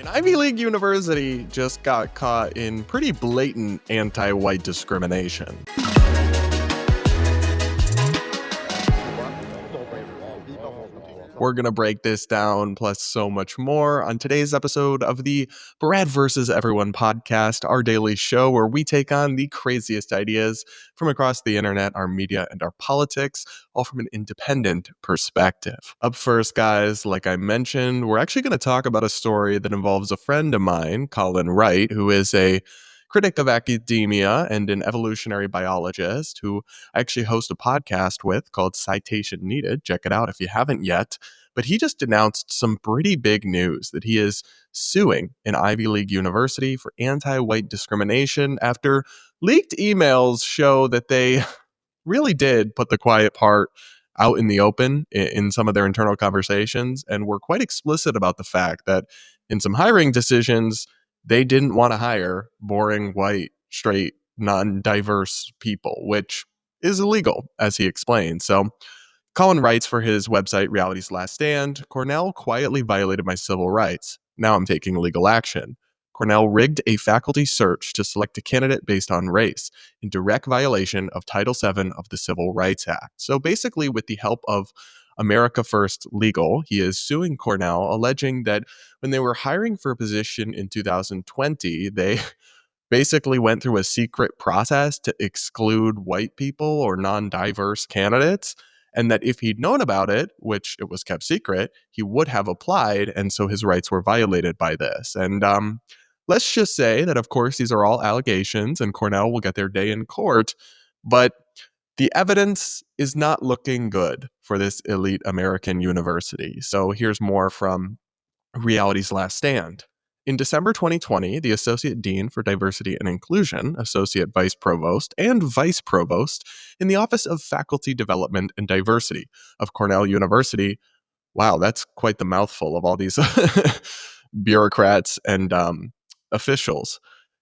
An Ivy League university just got caught in pretty blatant anti-white discrimination. We're going to break this down, plus so much more, on today's episode of the Brad vs. Everyone podcast, our daily show where we take on the craziest ideas from across the internet, our media, and our politics, all from an independent perspective. Up first, guys, like I mentioned, we're actually going to talk about a story that involves a friend of mine, Colin Wright, who is a critic of academia and an evolutionary biologist who I actually host a podcast with called Citation Needed. Check it out if you haven't yet. But he just announced some pretty big news that he is suing an Ivy League university for anti-white discrimination after leaked emails show that they really did put the quiet part out in the open in some of their internal conversations and were quite explicit about the fact that in some hiring decisions, they didn't want to hire boring, white, straight, non-diverse people, which is illegal, as he explained. So Colin writes for his website, Reality's Last Stand, Cornell quietly violated my civil rights. Now I'm taking legal action. Cornell rigged a faculty search to select a candidate based on race, in direct violation of Title VII of the Civil Rights Act. So basically, with the help of America First Legal, he is suing Cornell, alleging that when they were hiring for a position in 2020, they basically went through a secret process to exclude white people or non-diverse candidates, and that if he'd known about it, which it was kept secret, he would have applied, and so his rights were violated by this. And let's just say that, of course, these are all allegations, and Cornell will get their day in court, but the evidence is not looking good for this elite American university. So here's more from Reality's Last Stand. In December 2020, the Associate Dean for Diversity and Inclusion, Associate Vice Provost, and Vice Provost in the Office of Faculty Development and Diversity of Cornell University, wow, that's quite the mouthful of all these bureaucrats and officials.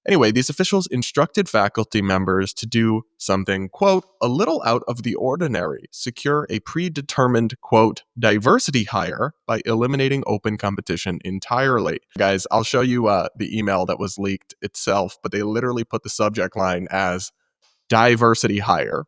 Anyway, these officials instructed faculty members to do something, quote, a little out of the ordinary, secure a predetermined, quote, diversity hire by eliminating open competition entirely. Guys, I'll show you the email that was leaked itself, but they literally put the subject line as diversity hire.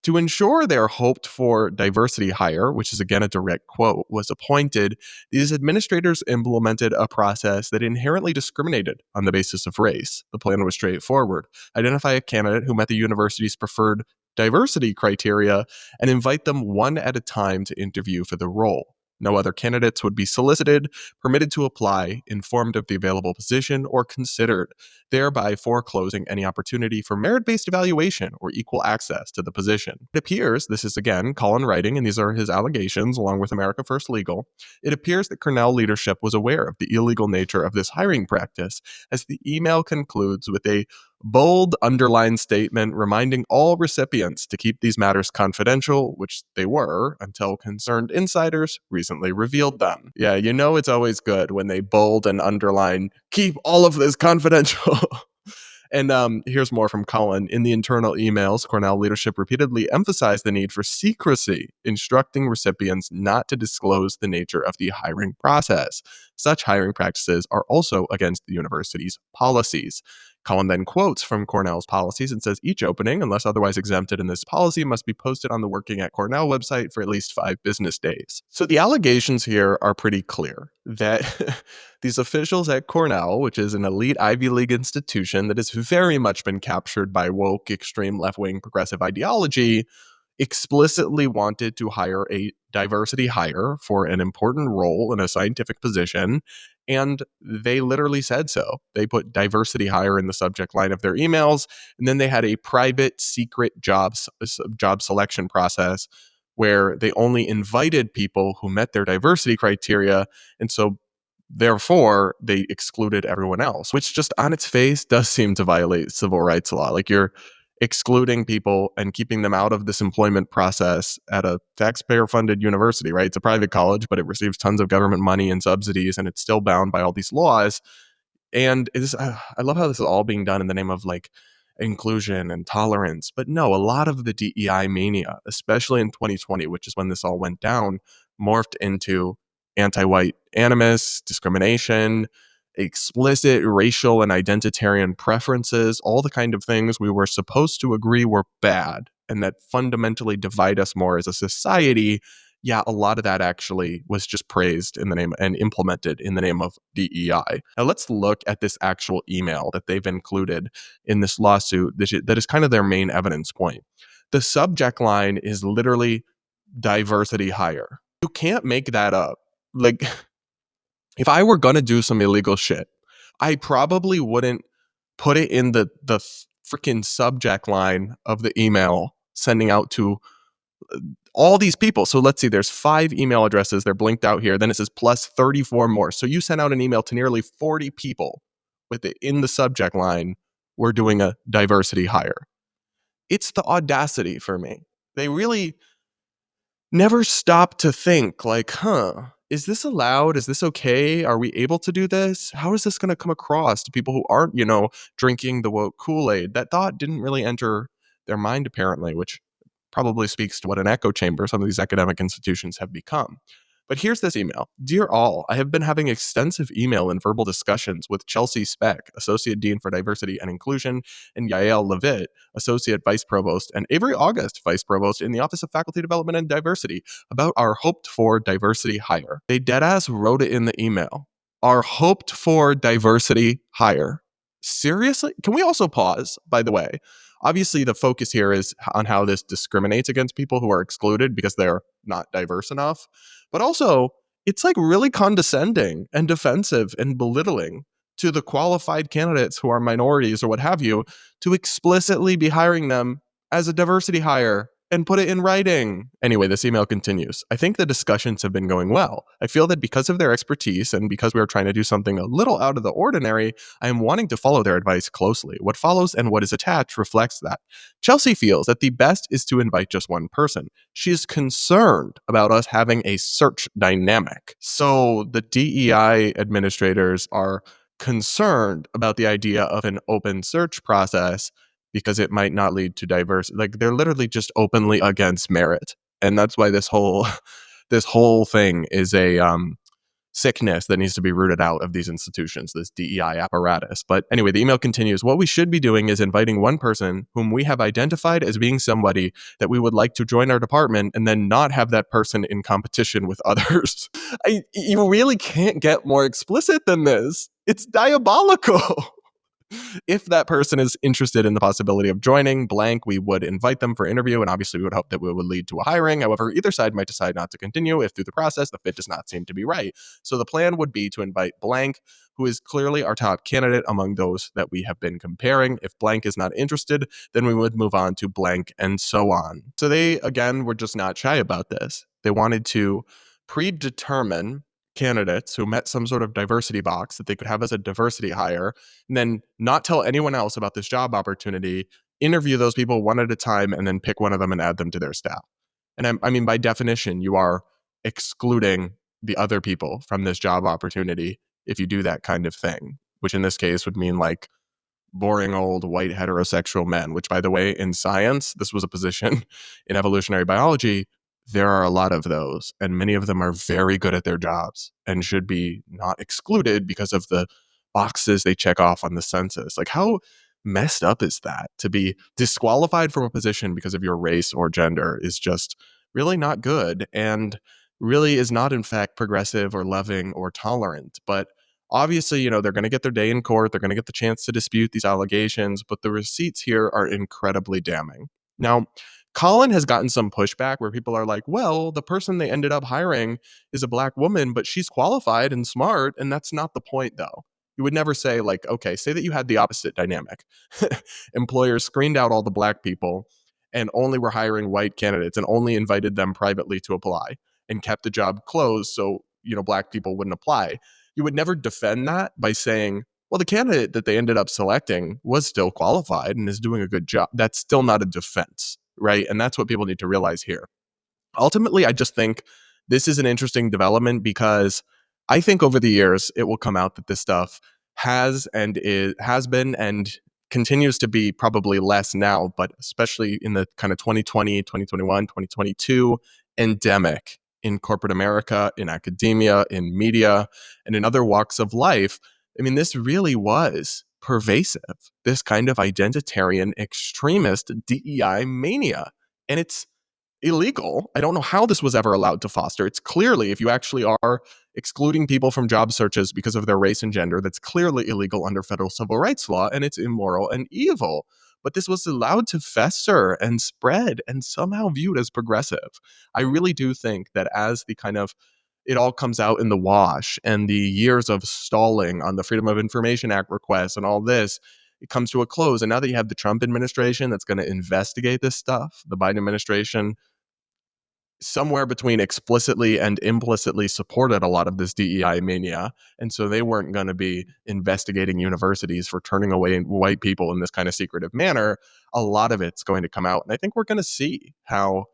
To ensure their hoped for diversity hire, which is again a direct quote, was appointed, these administrators implemented a process that inherently discriminated on the basis of race. The plan was straightforward. Identify a candidate who met the university's preferred diversity criteria and invite them one at a time to interview for the role. No other candidates would be solicited, permitted to apply, informed of the available position, or considered, thereby foreclosing any opportunity for merit-based evaluation or equal access to the position. It appears, this is again Colin writing, and these are his allegations along with America First Legal, it appears that Cornell leadership was aware of the illegal nature of this hiring practice, as the email concludes with a bold underlined statement reminding all recipients to keep these matters confidential, which they were until concerned insiders recently revealed them. Yeah, you know it's always good when they bold and underline, keep all of this confidential. And here's more from Colin. In the internal emails, Cornell leadership repeatedly emphasized the need for secrecy, instructing recipients not to disclose the nature of the hiring process. Such hiring practices are also against the university's policies. Colin then quotes from Cornell's policies and says each opening, unless otherwise exempted in this policy, must be posted on the Working at Cornell website for at least 5 business days. So the allegations here are pretty clear that these officials at Cornell, which is an elite Ivy League institution that has very much been captured by woke, extreme left-wing progressive ideology, explicitly wanted to hire a diversity hire for an important role in a scientific position, and they literally said so. They put diversity hire in the subject line of their emails, and then they had a private, secret job selection process where they only invited people who met their diversity criteria, and so therefore they excluded everyone else, which just on its face does seem to violate civil rights law. Like, you're excluding people and keeping them out of this employment process at a taxpayer-funded university, right? It's a private college, but it receives tons of government money and subsidies, and it's still bound by all these laws. And I love how this is all being done in the name of like inclusion and tolerance. But no, a lot of the DEI mania, especially in 2020, which is when this all went down, morphed into anti-white animus, discrimination, explicit racial and identitarian preferences, all the kind of things we were supposed to agree were bad and that fundamentally divide us more as a society. Yeah, a lot of that actually was just praised in the name and implemented in the name of DEI. Now let's look at this actual email that they've included in this lawsuit that is kind of their main evidence point. The subject line is literally diversity hire. You can't make that up. Like, if I were gonna do some illegal shit, I probably wouldn't put it in the freaking subject line of the email sending out to all these people. So let's see, there's 5 email addresses. They're blinked out here. Then it says plus 34 more. So you sent out an email to nearly 40 people with it in the subject line. We're doing a diversity hire. It's the audacity for me. They really never stop to think like, is this allowed? Is this okay? Are we able to do this? How is this going to come across to people who aren't, drinking the woke Kool-Aid? That thought didn't really enter their mind, apparently, which probably speaks to what an echo chamber some of these academic institutions have become. But here's this email. Dear all, I have been having extensive email and verbal discussions with Chelsea Speck, Associate Dean for Diversity and Inclusion, and Yael Levitt, Associate Vice Provost, and Avery August, Vice Provost in the Office of Faculty Development and Diversity, about our hoped-for diversity hire. They deadass wrote it in the email. Our hoped-for diversity hire. Seriously? Can we also pause, by the way? Obviously, the focus here is on how this discriminates against people who are excluded because they're not diverse enough. But also, it's like really condescending and defensive and belittling to the qualified candidates who are minorities or what have you to explicitly be hiring them as a diversity hire and put it in writing. Anyway, this email continues. I think the discussions have been going well. I feel that because of their expertise and because we are trying to do something a little out of the ordinary, I am wanting to follow their advice closely. What follows and what is attached reflects that. Chelsea feels that the best is to invite just one person. She is concerned about us having a search dynamic. So the DEI administrators are concerned about the idea of an open search process because it might not lead to diversity. Like, they're literally just openly against merit. And that's why this whole this whole thing is a sickness that needs to be rooted out of these institutions, this DEI apparatus. But anyway, the email continues. What we should be doing is inviting one person whom we have identified as being somebody that we would like to join our department and then not have that person in competition with others. You really can't get more explicit than this. It's diabolical. If that person is interested in the possibility of joining blank, we would invite them for interview, and obviously we would hope that it would lead to a hiring. However, either side might decide not to continue if through the process the fit does not seem to be right. So the plan would be to invite blank, who is clearly our top candidate among those that we have been comparing. If blank is not interested, then we would move on to blank and so on. So they, again, were just not shy about this. They wanted to predetermine candidates who met some sort of diversity box that they could have as a diversity hire, and then not tell anyone else about this job opportunity, interview those people one at a time, and then pick one of them and add them to their staff. And I mean, by definition, you are excluding the other people from this job opportunity if you do that kind of thing, which in this case would mean like boring old white heterosexual men, which, by the way, in science, this was a position in evolutionary biology. There are a lot of those, and many of them are very good at their jobs and should be not excluded because of the boxes they check off on the census. Like, how messed up is that? To be disqualified from a position because of your race or gender is just really not good, and really is not, in fact, progressive or loving or tolerant. But obviously, they're going to get their day in court. They're going to get the chance to dispute these allegations, but the receipts here are incredibly damning. Now, Colin has gotten some pushback where people are like, well, the person they ended up hiring is a black woman, but she's qualified and smart. And that's not the point, though. You would never say, like, okay, say that you had the opposite dynamic. Employers screened out all the black people and only were hiring white candidates and only invited them privately to apply and kept the job closed so, black people wouldn't apply. You would never defend that by saying, well, the candidate that they ended up selecting was still qualified and is doing a good job. That's still not a defense, right? And that's what people need to realize here. Ultimately, I just think this is an interesting development because I think over the years it will come out that this stuff has been and continues to be probably less now, but especially in the kind of 2020, 2021, 2022 endemic in corporate America, in academia, in media, and in other walks of life. I mean, this really was pervasive, this kind of identitarian extremist DEI mania. And it's illegal. I don't know how this was ever allowed to foster. It's clearly, if you actually are excluding people from job searches because of their race and gender, that's clearly illegal under federal civil rights law, and it's immoral and evil. But this was allowed to fester and spread and somehow viewed as progressive. I really do think that as the kind of it all comes out in the wash and the years of stalling on the Freedom of Information Act requests and all this, it comes to a close. And now that you have the Trump administration that's going to investigate this stuff, the Biden administration somewhere between explicitly and implicitly supported a lot of this DEI mania. And so they weren't going to be investigating universities for turning away white people in this kind of secretive manner. A lot of it's going to come out. And I think we're going to see how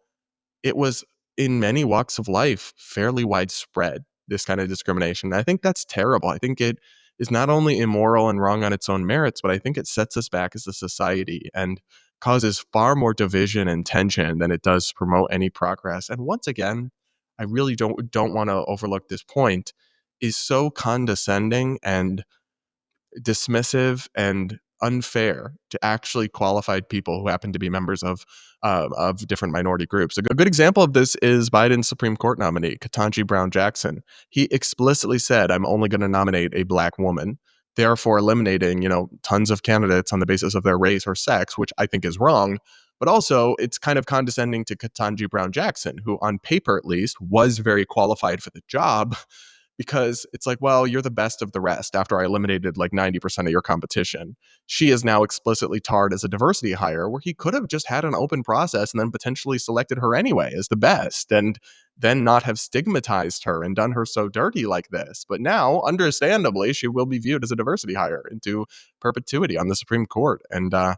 it was in many walks of life fairly widespread, this kind of discrimination. I think that's terrible. I think it is not only immoral and wrong on its own merits, but I think it sets us back as a society and causes far more division and tension than it does promote any progress. And once again, I really don't want to overlook this point, is so condescending and dismissive and unfair to actually qualified people who happen to be members of different minority groups. A good example of this is Biden's Supreme Court nominee, Ketanji Brown Jackson. He explicitly said, "I'm only going to nominate a black woman," therefore eliminating, tons of candidates on the basis of their race or sex, which I think is wrong. But also, it's kind of condescending to Ketanji Brown Jackson, who, on paper at least, was very qualified for the job, because it's like, well, you're the best of the rest after I eliminated like 90% of your competition. She is now explicitly tarred as a diversity hire, where he could have just had an open process and then potentially selected her anyway as the best and then not have stigmatized her and done her so dirty like this. But now, understandably, she will be viewed as a diversity hire into perpetuity on the Supreme Court. And I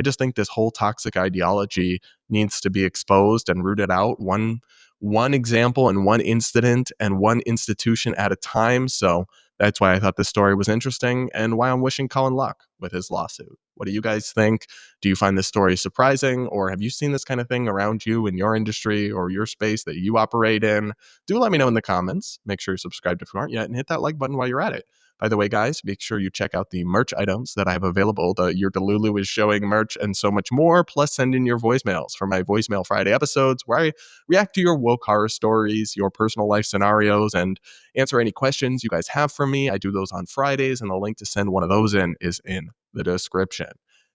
just think this whole toxic ideology needs to be exposed and rooted out one example and one incident and one institution at a time. So that's why I thought this story was interesting and why I'm wishing Colin luck with his lawsuit. What do you guys think? Do you find this story surprising, or have you seen this kind of thing around you in your industry or your space that you operate in? Do let me know in the comments. Make sure you're subscribed if you aren't yet, and hit that like button while you're at it. By the way, guys, make sure you check out the merch items that I have available. Your Delulu is showing merch and so much more. Plus, send in your voicemails for my Voicemail Friday episodes, where I react to your woke horror stories, your personal life scenarios, and answer any questions you guys have for me. I do those on Fridays, and the link to send one of those in is in the description.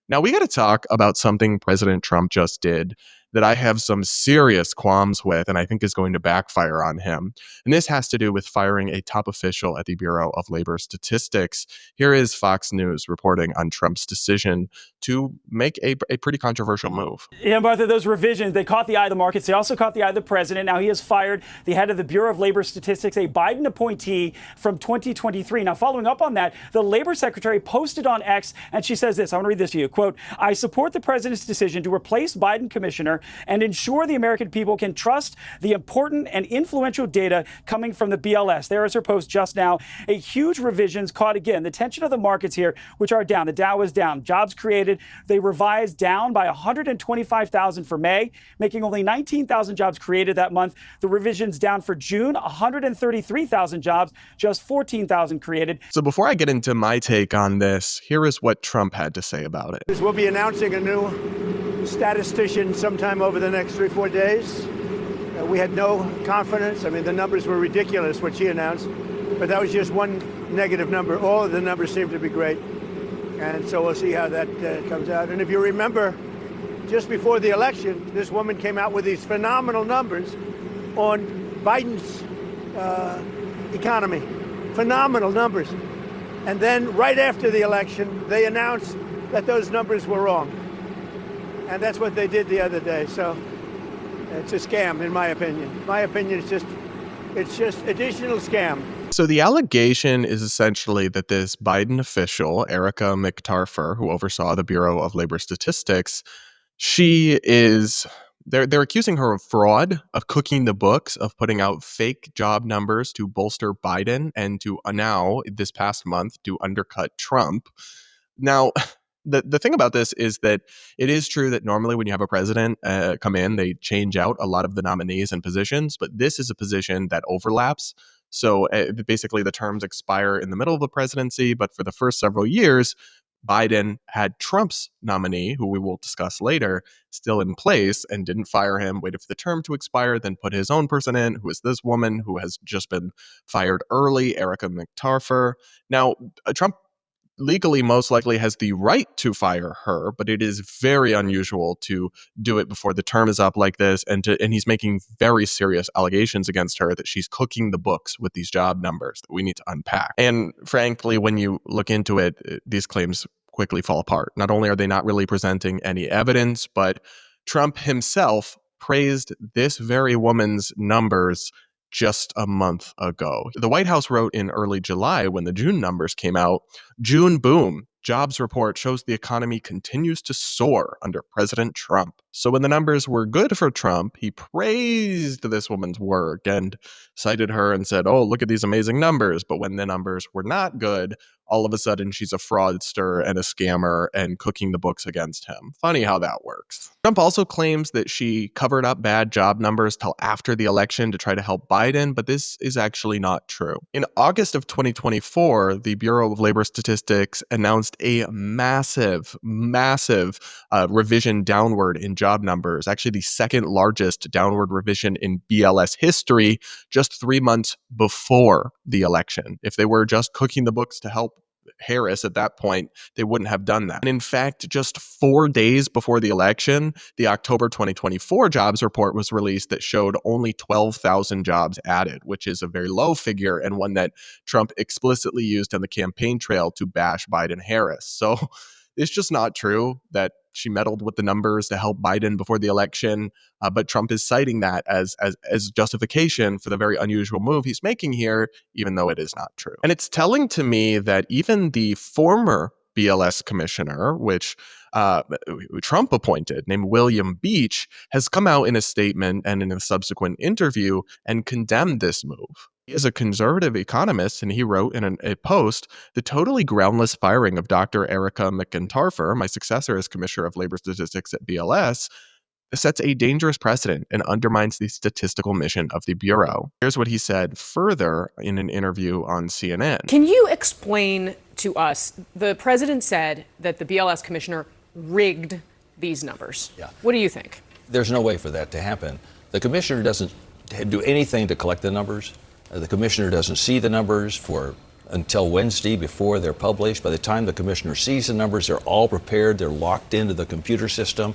Now, we got to talk about something President Trump just did that I have some serious qualms with, and I think is going to backfire on him. And this has to do with firing a top official at the Bureau of Labor Statistics. Here is Fox News reporting on Trump's decision to make a pretty controversial move. Yeah, Martha, those revisions, they caught the eye of the markets. They also caught the eye of the president. Now he has fired the head of the Bureau of Labor Statistics, a Biden appointee from 2023. Now, following up on that, the labor secretary posted on X, and she says this. I want to read this to you. Quote, "I support the president's decision to replace Biden commissioner and ensure the American people can trust the important and influential data coming from the BLS." There is her post just now. A huge revisions caught, again, the tension of the markets here, which are down. The Dow is down. Jobs created, they revised down by 125,000 for May, making only 19,000 jobs created that month. The revisions down for June, 133,000 jobs, just 14,000 created. So before I get into my take on this, here is what Trump had to say about it. We'll be announcing a new statistician sometime over the next 3-4 days. We had no confidence. I mean, the numbers were ridiculous, what she announced, but that was just one negative number. All of the numbers seem to be great. And so we'll see how that comes out. And if you remember, just before the election, this woman came out with these phenomenal numbers on Biden's economy. Phenomenal numbers. And then right after the election, they announced that those numbers were wrong. And that's what they did the other day. So it's a scam, in my opinion. My opinion is it's just additional scam. So the allegation is essentially that this Biden official, Erica McTarfer, who oversaw the Bureau of Labor Statistics, they're accusing her of fraud, of cooking the books, of putting out fake job numbers to bolster Biden and to now, this past month, to undercut Trump. Now, The thing about this is that it is true that normally when you have a president come in, they change out a lot of the nominees and positions, but this is a position that overlaps. So basically, the terms expire in the middle of the presidency, but for the first several years, Biden had Trump's nominee, who we will discuss later, still in place and didn't fire him, waited for the term to expire, then put his own person in, who is this woman who has just been fired early, Erica McTarfer. Now, Trump legally most likely has the right to fire her, but it is very unusual to do it before the term is up like this, and he's making very serious allegations against her that she's cooking the books with these job numbers that we need to unpack. And frankly, when you look into it, these claims quickly fall apart. Not only are they not really presenting any evidence, but Trump himself praised this very woman's numbers just a month ago. The White House wrote in early July when the June numbers came out, June boom, jobs report shows the economy continues to soar under President Trump. So when the numbers were good for Trump, he praised this woman's work and cited her and said, oh, look at these amazing numbers. But when the numbers were not good, all of a sudden she's a fraudster and a scammer and cooking the books against him. Funny how that works. Trump also claims that she covered up bad job numbers till after the election to try to help Biden, but this is actually not true. In August of 2024, the Bureau of Labor Statistics announced a massive revision downward in job numbers, actually the second largest downward revision in BLS history, just 3 months before the election. If they were just cooking the books to help Harris at that point, they wouldn't have done that. And in fact, just 4 days before the election, the October 2024 jobs report was released that showed only 12,000 jobs added, which is a very low figure and one that Trump explicitly used on the campaign trail to bash Biden-Harris. So it's just not true that she meddled with the numbers to help Biden before the election, but Trump is citing that as justification for the very unusual move he's making here, even though it is not true. And it's telling to me that even the former BLS commissioner, which Trump appointed, named William Beach, has come out in a statement and in a subsequent interview and condemned this move. He is a conservative economist, and he wrote in a post, the totally groundless firing of Dr. Erica McIntarfer, my successor as Commissioner of Labor Statistics at BLS, sets a dangerous precedent and undermines the statistical mission of the Bureau. Here's what he said further in an interview on CNN. Can you explain to us, the president said that the BLS commissioner rigged these numbers. Yeah. What do you think? There's no way for that to happen. The commissioner doesn't do anything to collect the numbers. The commissioner doesn't see the numbers until Wednesday before they're published. By the time the commissioner sees the numbers, they're all prepared. They're locked into the computer system.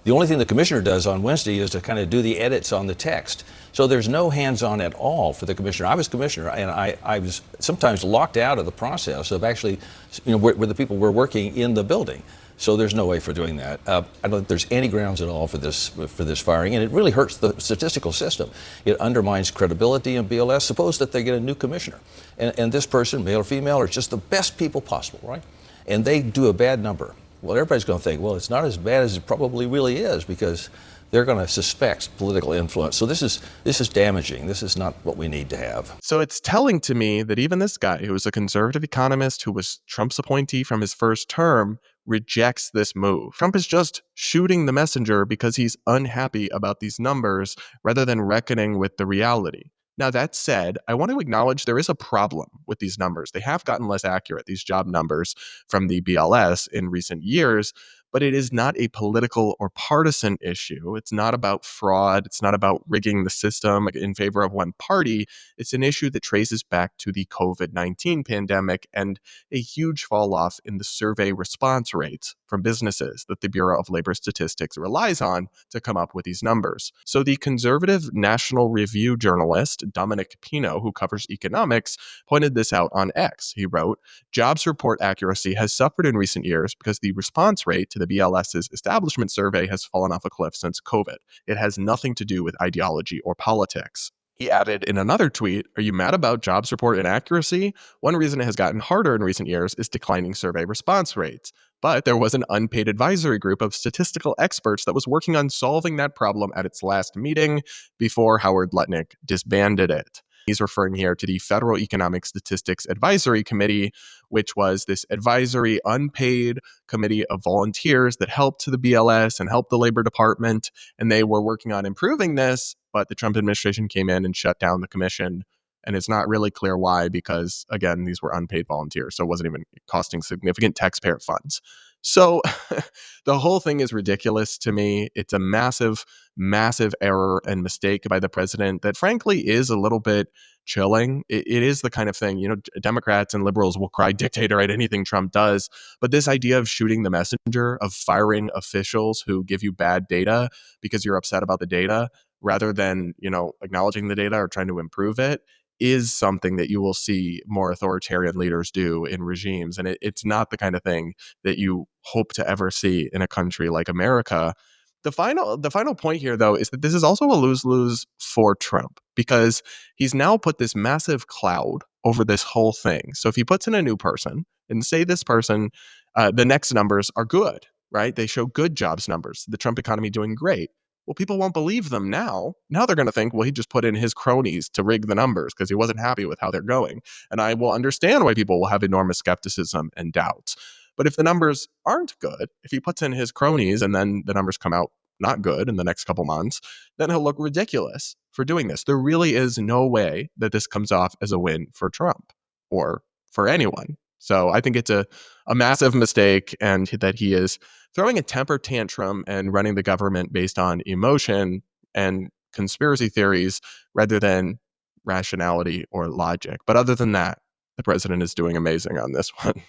The only thing the commissioner does on Wednesday is to kind of do the edits on the text. So there's no hands-on at all for the commissioner. I was commissioner, and I was sometimes locked out of the process of actually, where the people were working in the building. So there's no way for doing that. I don't think there's any grounds at all for this firing, and it really hurts the statistical system. It undermines credibility in BLS. Suppose that they get a new commissioner, and this person, male or female, are just the best people possible, right? And they do a bad number. Well, everybody's going to think, well, it's not as bad as it probably really is, because they're going to suspect political influence. So this is damaging. This is not what we need to have. So it's telling to me that even this guy, who was a conservative economist who was Trump's appointee from his first term, rejects this move. Trump is just shooting the messenger because he's unhappy about these numbers rather than reckoning with the reality. Now, that said, I want to acknowledge there is a problem with these numbers. They have gotten less accurate, these job numbers from the BLS in recent years, but it is not a political or partisan issue. It's not about fraud. It's not about rigging the system in favor of one party. It's an issue that traces back to the COVID-19 pandemic and a huge fall off in the survey response rates from businesses that the Bureau of Labor Statistics relies on to come up with these numbers. So the conservative National Review journalist, Dominic Pino, who covers economics, pointed this out on X. He wrote, jobs report accuracy has suffered in recent years because the response rate to the BLS's establishment survey has fallen off a cliff since COVID. It has nothing to do with ideology or politics. He added in another tweet, are you mad about jobs report inaccuracy? One reason it has gotten harder in recent years is declining survey response rates. But there was an unpaid advisory group of statistical experts that was working on solving that problem at its last meeting before Howard Lutnick disbanded it. He's referring here to the Federal Economic Statistics Advisory Committee, which was this advisory, unpaid committee of volunteers that helped the BLS and helped the Labor Department. And they were working on improving this, but the Trump administration came in and shut down the commission. And it's not really clear why, because, again, these were unpaid volunteers, so it wasn't even costing significant taxpayer funds. So the whole thing is ridiculous to me. It's a massive, massive error and mistake by the president that, frankly, is a little bit chilling. It is the kind of thing, Democrats and liberals will cry dictator at anything Trump does. But this idea of shooting the messenger, of firing officials who give you bad data because you're upset about the data, rather than, acknowledging the data or trying to improve it, is something that you will see more authoritarian leaders do in regimes. And it's not the kind of thing that you hope to ever see in a country like America. The final point here, though, is that this is also a lose-lose for Trump, because he's now put this massive cloud over this whole thing. So if he puts in a new person and say this person, the next numbers are good, right? They show good jobs numbers, the Trump economy doing great. Well, people won't believe them now. Now they're going to think, well, he just put in his cronies to rig the numbers because he wasn't happy with how they're going. And I will understand why people will have enormous skepticism and doubts. But if the numbers aren't good, if he puts in his cronies and then the numbers come out not good in the next couple months, then he'll look ridiculous for doing this. There really is no way that this comes off as a win for Trump or for anyone. So I think it's a massive mistake, and that he is throwing a temper tantrum and running the government based on emotion and conspiracy theories rather than rationality or logic. But other than that, the president is doing amazing on this one.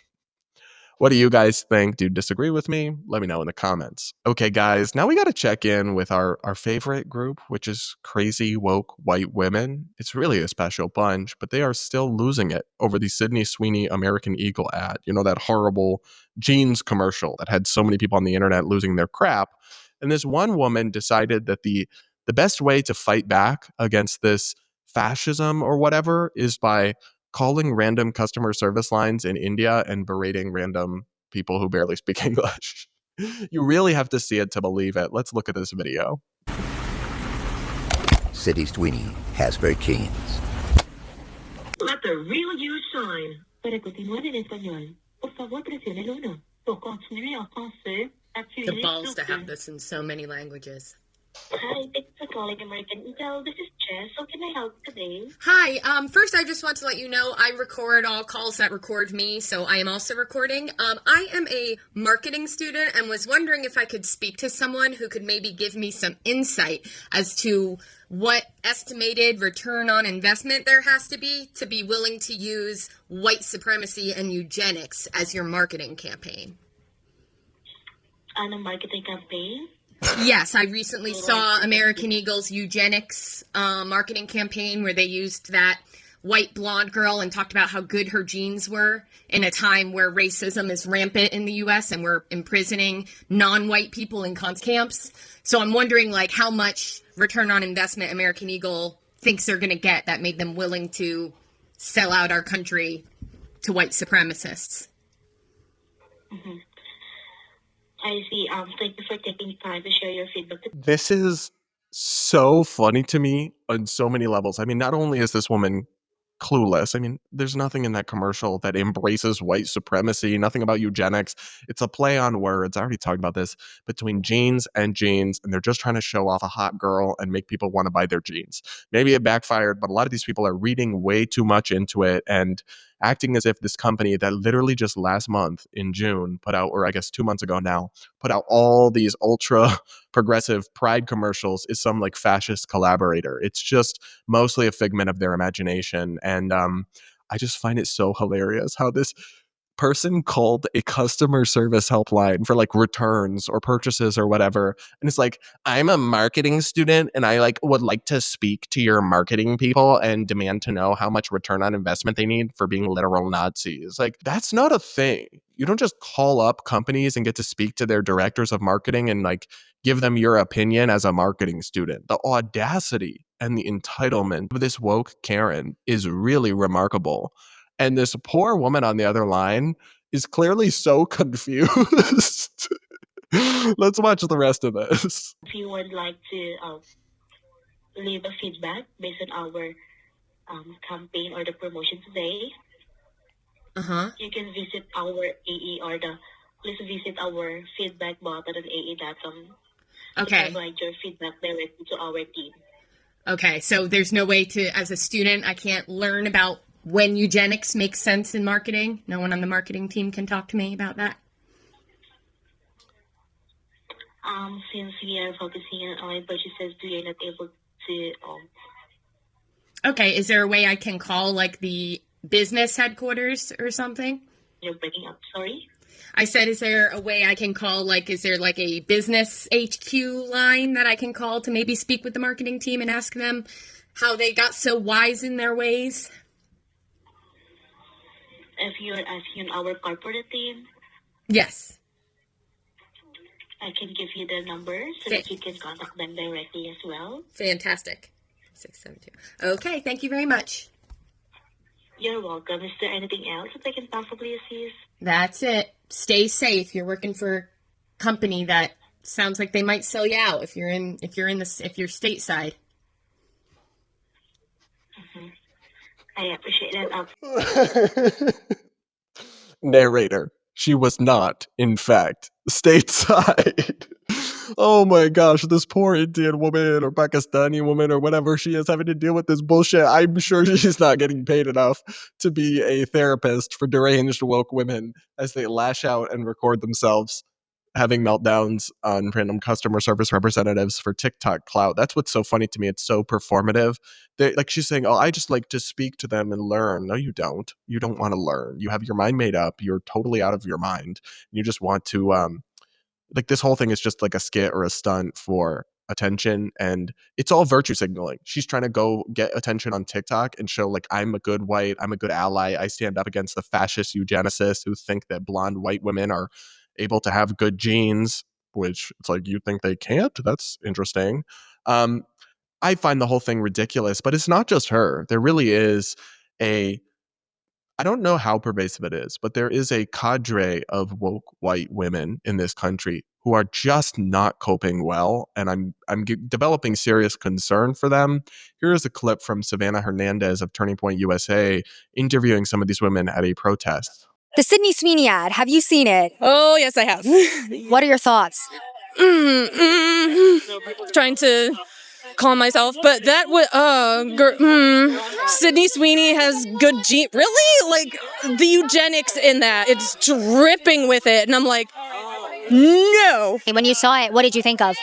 What do you guys think? Do you disagree with me? Let me know in the comments. Okay, guys, now we got to check in with our favorite group, which is crazy woke white women. It's really a special bunch, but they are still losing it over the Sydney Sweeney American Eagle ad. That horrible jeans commercial that had so many people on the internet losing their crap. And this one woman decided that the best way to fight back against this fascism or whatever is by calling random customer service lines in India and berating random people who barely speak English. You really have to see it to believe it. Let's look at this video. Sydney Sweeney has her keys. Let the real you shine. Para continuar en español, por favor presione el 1. Pour continuer en français, appuyez The balls sur to deux. have this in so many languages. Hi, thanks for calling American Intel. This is Jess. How can I help today? Hi, first I just want to let you know I record all calls that record me, so I am also recording. I am a marketing student and was wondering if I could speak to someone who could maybe give me some insight as to what estimated return on investment there has to be willing to use white supremacy and eugenics as your marketing campaign. On a marketing campaign? Yes, I recently saw American Eagle's eugenics marketing campaign where they used that white blonde girl and talked about how good her genes were in a time where racism is rampant in the U.S. and we're imprisoning non-white people in camps. So I'm wondering, how much return on investment American Eagle thinks they're going to get that made them willing to sell out our country to white supremacists. Mm-hmm. I see. Thank you for taking time to share your feedback. This is so funny to me on so many levels. I mean, not only is this woman clueless. I mean, there's nothing in that commercial that embraces white supremacy, nothing about eugenics. It's a play on words. I already talked about this, between jeans, and they're just trying to show off a hot girl and make people want to buy their jeans. Maybe it backfired, but a lot of these people are reading way too much into it and acting as if this company that literally just last month in June put out, or I guess 2 months ago now, put out all these ultra progressive pride commercials is some fascist collaborator. It's just mostly a figment of their imagination. And I just find it so hilarious how this person called a customer service helpline for returns or purchases or whatever. And it's I'm a marketing student and I would like to speak to your marketing people and demand to know how much return on investment they need for being literal Nazis. That's not a thing. You don't just call up companies and get to speak to their directors of marketing and give them your opinion as a marketing student. The audacity and the entitlement of this woke Karen is really remarkable. And this poor woman on the other line is clearly so confused. Let's watch the rest of this. If you would like to leave a feedback based on our campaign or the promotion today, you can visit our AE or please visit our feedback button on AE.com to provide your feedback directly to our team. Okay, so there's no way to, as a student, I can't learn about when eugenics makes sense in marketing? No one on the marketing team can talk to me about that? Since we are focusing on online purchases, we are not able to... Okay, is there a way I can call, like, the business headquarters or something? You're breaking up, sorry? I said, is there a way I can call, like, is there like a business HQ line that I can call to maybe speak with the marketing team and ask them how they got so wise in their ways? If you're asking our corporate team? Yes. I can give you the number so that you can contact them directly as well. Fantastic. 672. Okay, thank you very much. You're welcome. Is there anything else that I can possibly assist? That's it. Stay safe. You're working for a company that sounds like they might sell you out if you're stateside. I appreciate that. Narrator. She was not, in fact, stateside. Oh my gosh, this poor Indian woman or Pakistani woman or whatever she is having to deal with this bullshit. I'm sure she's not getting paid enough to be a therapist for deranged woke women as they lash out and record themselves having meltdowns on random customer service representatives for TikTok clout. That's what's so funny to me. It's so performative. Like she's saying, oh, I just like to speak to them and learn. No, you don't. You don't want to learn. You have your mind made up. You're totally out of your mind. You just want to, like this whole thing is just like a skit or a stunt for attention, and it's all virtue signaling. She's trying to go get attention on TikTok and show like, I'm a good white, I'm a good ally. I stand up against the fascist eugenicists who think that blonde white women are able to have good genes, which it's like, you think they can't? That's interesting. I find the whole thing ridiculous, but it's not just her. There really is I don't know how pervasive it is, but there is a cadre of woke white women in this country who are just not coping well, and I'm developing serious concern for them. Here is a clip from Savannah Hernandez of Turning Point USA interviewing some of these women at a protest. The Sydney Sweeney ad, have you seen it? Oh, yes, I have. What are your thoughts? Trying to calm myself, but that would, Sydney Sweeney has good genes. Really? Like, the eugenics in that, it's dripping with it, and I'm like, no. When you saw it, what did you think of?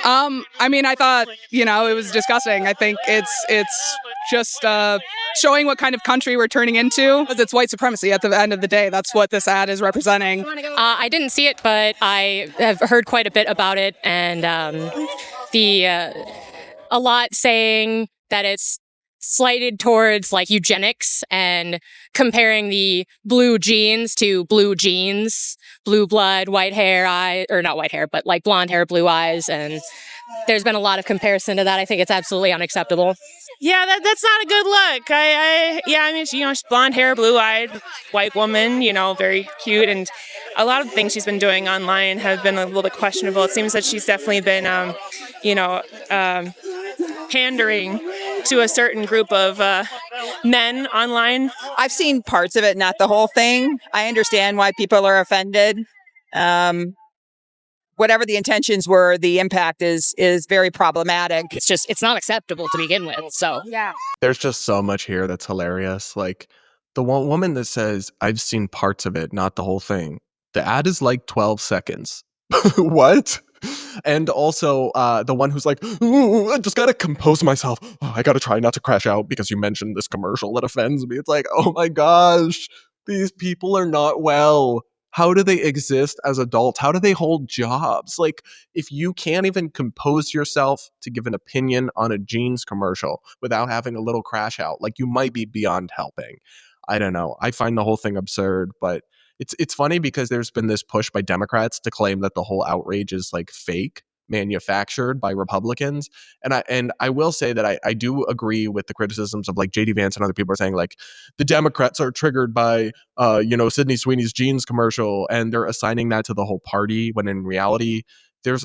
I mean, I thought, it was disgusting. I think it's just showing what kind of country we're turning into. Because it's white supremacy at the end of the day. That's what this ad is representing. I didn't see it, but I have heard quite a bit about it, and a lot saying that it's slighted towards like eugenics and comparing the blue genes to blue jeans, blue blood, white hair, or not white hair, but like blonde hair, blue eyes. And there's been a lot of comparison to that. I think it's absolutely unacceptable. Yeah, that's not a good look. I mean, she's blonde hair, blue-eyed, white woman, very cute. And a lot of the things she's been doing online have been a little bit questionable. It seems that she's definitely been, pandering to a certain group of men online. I've seen parts of it, not the whole thing. I understand why people are offended. Whatever the intentions were, the impact is very problematic. It's not acceptable to begin with. So yeah, there's just so much here that's hilarious. Like the one woman that says, I've seen parts of it, not the whole thing. The ad is like 12 seconds. What? And also the one who's like, I just gotta compose myself. Oh, I gotta try not to crash out because you mentioned this commercial that offends me. It's like, oh my gosh, these people are not well. How do they exist as adults? How do they hold jobs? Like, if you can't even compose yourself to give an opinion on a jeans commercial without having a little crash out, like you might be beyond helping. I don't know. I find the whole thing absurd, but it's funny because there's been this push by Democrats to claim that the whole outrage is like fake, manufactured by Republicans. And I will say that I do agree with the criticisms of like JD Vance and other people are saying like the Democrats are triggered by Sydney Sweeney's jeans commercial and they're assigning that to the whole party when in reality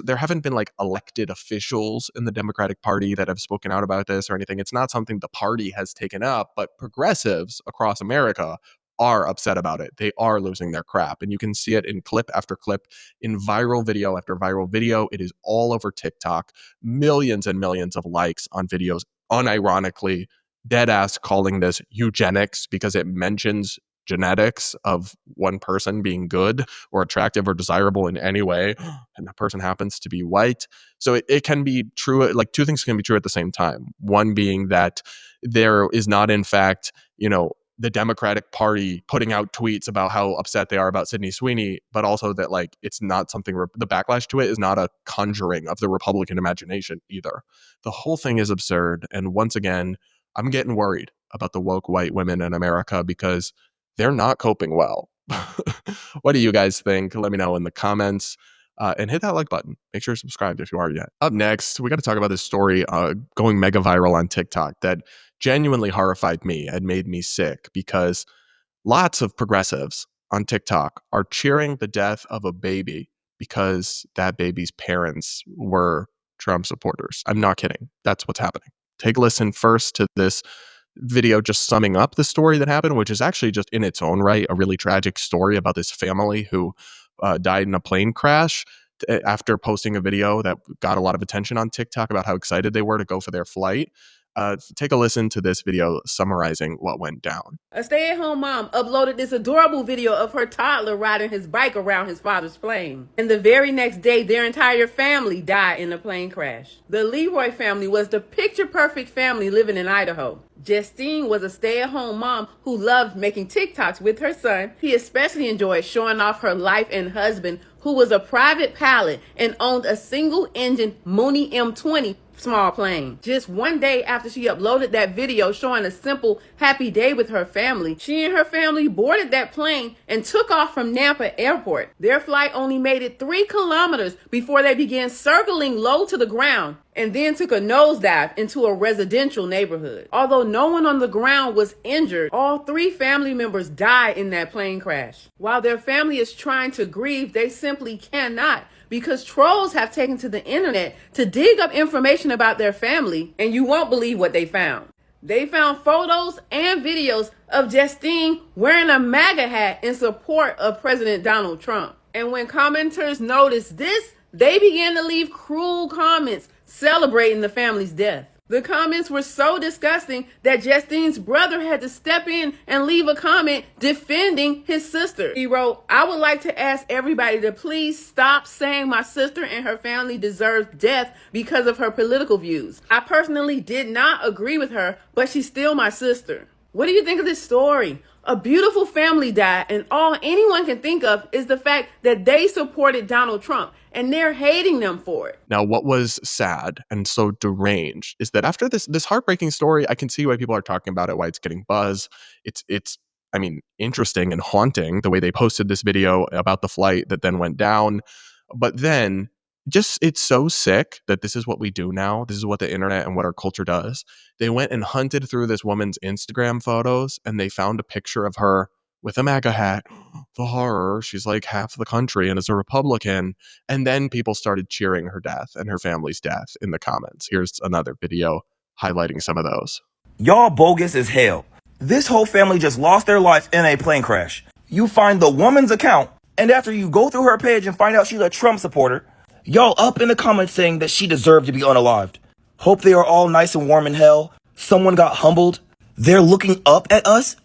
there haven't been like elected officials in the Democratic Party that have spoken out about this or anything. It's not something the party has taken up, but progressives across America are upset about it. They are losing their crap. And you can see it in clip after clip, in viral video after viral video. It is all over TikTok, millions and millions of likes on videos, unironically, dead ass calling this eugenics because it mentions genetics of one person being good or attractive or desirable in any way, and that person happens to be white. So it can be true, like two things can be true at the same time. One being that there is not, in fact, the Democratic Party putting out tweets about how upset they are about Sydney Sweeney, but also that like it's not something, the backlash to it is not a conjuring of the Republican imagination either. The whole thing is absurd. And once again, I'm getting worried about the woke white women in America because they're not coping well. What do you guys think? Let me know in the comments. And hit that like button. Make sure you're subscribed if you are yet. Up next, we got to talk about this story going mega viral on TikTok that genuinely horrified me and made me sick because lots of progressives on TikTok are cheering the death of a baby because that baby's parents were Trump supporters. I'm not kidding. That's what's happening. Take a listen first to this video just summing up the story that happened, which is actually just in its own right a really tragic story about this family who died in a plane crash after posting a video that got a lot of attention on TikTok about how excited they were to go for their flight. Take a listen to this video summarizing what went down. A stay-at-home mom uploaded this adorable video of her toddler riding his bike around his father's plane. And the very next day, their entire family died in a plane crash. The Leroy family was the picture-perfect family living in Idaho. Justine was a stay-at-home mom who loved making TikToks with her son. He especially enjoyed showing off her life and husband, who was a private pilot and owned a single-engine Mooney M20 small plane. Just one day after she uploaded that video showing a simple happy day with her family, she and her family boarded that plane and took off from Nampa Airport. Their flight only made it 3 kilometers before they began circling low to the ground and then took a nosedive into a residential neighborhood. Although no one on the ground was injured, all 3 family members died in that plane crash. While their family is trying to grieve, they simply cannot, because trolls have taken to the internet to dig up information about their family, and you won't believe what they found. They found photos and videos of Justine wearing a MAGA hat in support of President Donald Trump. And when commenters noticed this, they began to leave cruel comments celebrating the family's death. The comments were so disgusting that Justine's brother had to step in and leave a comment defending his sister. He wrote, "I would like to ask everybody to please stop saying my sister and her family deserves death because of her political views. I personally did not agree with her, but she's still my sister." What do you think of this story? A beautiful family died, and all anyone can think of is the fact that they supported Donald Trump, and they're hating them for it. Now, what was sad and so deranged is that after this heartbreaking story, I can see why people are talking about it, why it's getting buzz. It's I mean, interesting and haunting the way they posted this video about the flight that then went down. But then it's so sick that this is what we do now. This is what the internet and what our culture does. They went and hunted through this woman's Instagram photos and they found a picture of her with a MAGA hat. The horror. She's like half the country and is a Republican. And then people started cheering her death and her family's death in the comments. Here's another video highlighting some of those. Y'all bogus as hell. This whole family just lost their life in a plane crash. You find the woman's account, and after you go through her page and find out she's a Trump supporter, y'all up in the comments saying that she deserved to be unalived. Hope they are all nice and warm in hell. Someone got humbled. They're looking up at us.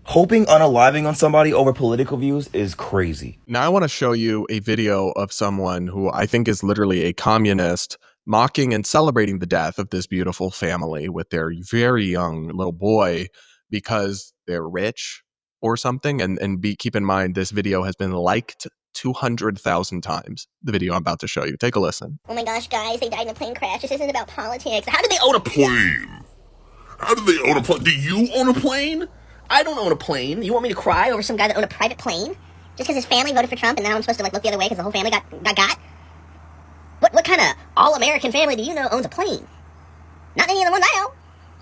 Hoping unaliving on somebody over political views is crazy. Now I want to show you a video of someone who I think is literally a communist mocking and celebrating the death of this beautiful family with their very young little boy because they're rich or something. And keep in mind, this video has been liked 200,000 times. The video I'm about to show you. Take a listen. Oh my gosh, guys, they died in a plane crash. This isn't about politics. How did they own a plane? How do they own a plane? Do you own a plane? I don't own a plane. You want me to cry over some guy that owned a private plane? Just because his family voted for Trump and now I'm supposed to look the other way because the whole family got? What kind of all-American family do you know owns a plane? Not any of the ones I know.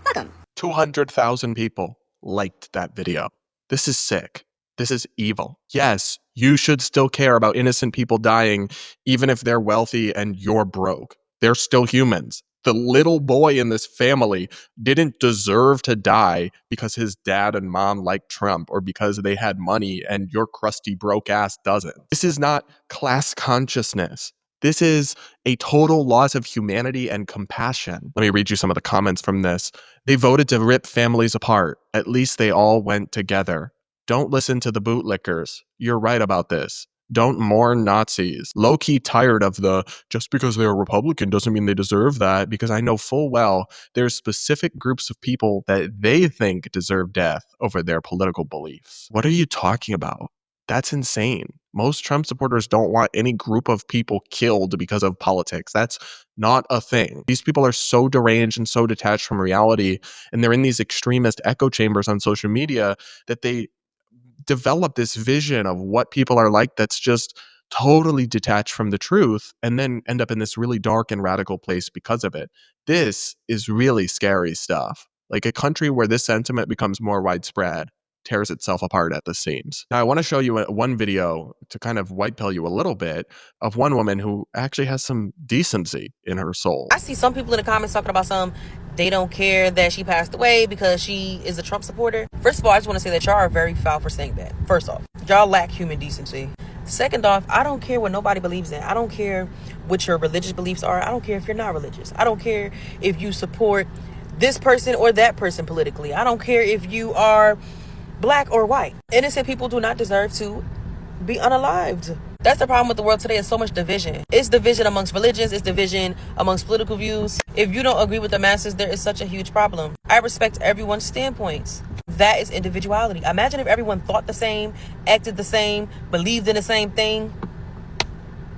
Fuck them. 200,000 people liked that video. This is sick. This is evil. Yes, you should still care about innocent people dying, even if they're wealthy and you're broke. They're still humans. The little boy in this family didn't deserve to die because his dad and mom liked Trump or because they had money and your crusty broke ass doesn't. This is not class consciousness. This is a total loss of humanity and compassion. Let me read you some of the comments from this. They voted to rip families apart. At least they all went together. Don't listen to the bootlickers. You're right about this. Don't mourn Nazis. Low-key tired of the just because they're a Republican doesn't mean they deserve that, because I know full well there's specific groups of people that they think deserve death over their political beliefs. What are you talking about? That's insane. Most Trump supporters don't want any group of people killed because of politics. That's not a thing. These people are so deranged and so detached from reality, and they're in these extremist echo chambers on social media that they develop this vision of what people are like that's just totally detached from the truth, and then end up in this really dark and radical place because of it. This is really scary stuff. Like, a country where this sentiment becomes more widespread tears itself apart at the seams. Now, I want to show you one video to kind of white pill you a little bit of one woman who actually has some decency in her soul. I see some people in the comments talking about they don't care that she passed away because she is a Trump supporter. First of all, I just want to say that y'all are very foul for saying that. First off, y'all lack human decency. Second off, I don't care what nobody believes in. I don't care what your religious beliefs are. I don't care if you're not religious. I don't care if you support this person or that person politically. I don't care if you are black or white. Innocent people do not deserve to be unalived. That's the problem with the world today, is so much division. It's division amongst religions, it's division amongst political views. If you don't agree with the masses, there is such a huge problem. I respect everyone's standpoints. That is individuality. Imagine if everyone thought the same, acted the same, believed in the same thing.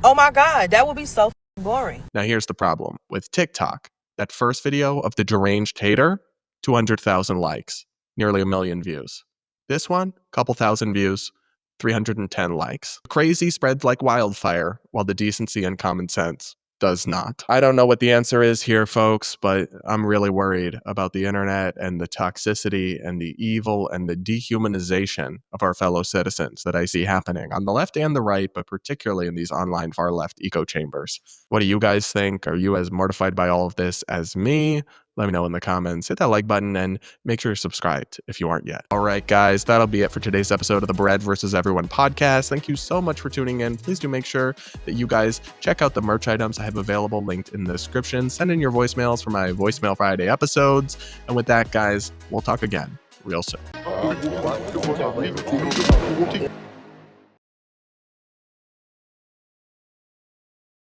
Oh my God, that would be so boring. Now here's the problem with TikTok. That first video of the deranged hater, 200,000 likes, nearly 1 million views. This one, couple thousand views, 310 likes. Crazy spreads like wildfire, while the decency and common sense does not. I don't know what the answer is here, folks, but I'm really worried about the internet and the toxicity and the evil and the dehumanization of our fellow citizens that I see happening on the left and the right, but particularly in these online far left echo chambers. What do you guys think? Are you as mortified by all of this as me? Let me know in the comments. Hit that like button and make sure you're subscribed if you aren't yet. All right, guys, that'll be it for today's episode of the Brad vs. Everyone podcast. Thank you so much for tuning in. Please do make sure that you guys check out the merch items I have available linked in the description. Send in your voicemails for my Voicemail Friday episodes. And with that, guys, we'll talk again real soon.